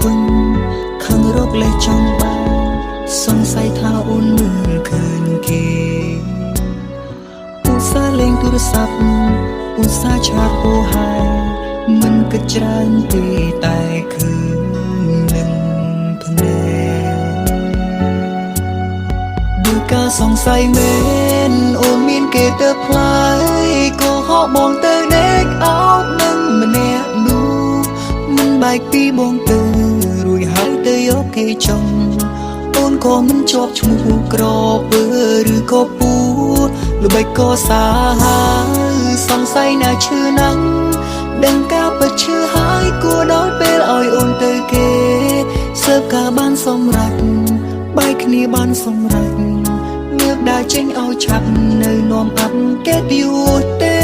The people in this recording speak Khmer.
វិញខាងរកលេចង់បានសង្ស័យថាអូនមើលឃើញគេឧស្សាហ៍លេងទូរស័ព្ទឧស្សាហ៍ឆាតហូហែមិនគិតច្រើនទេតែឃើញនឹងភ្នែកដូចការសង្ស័យមែនអូនមានគេទៅផ្លាយក៏ហោបងទៅដេកអោបនឹងម្នាក់នោះមិនបែកពីបងទៅរួចហើយទៅយកគេចង់អូនក៏មិនជាប់ឈ្មោះក្រពើឬក៏ពូល្បិចក៏សាហាសង្ស័យណាឈឺណាស់ដឹងការពិតឈឺហើយគួរដល់ពេលឲ្យអូនទៅគេសើបការបានសម្រេចបែកគ្នាបានសម្រេចងើបដើរចេញឲ្យឆាប់នៅនាំអាប់គេយូរទេ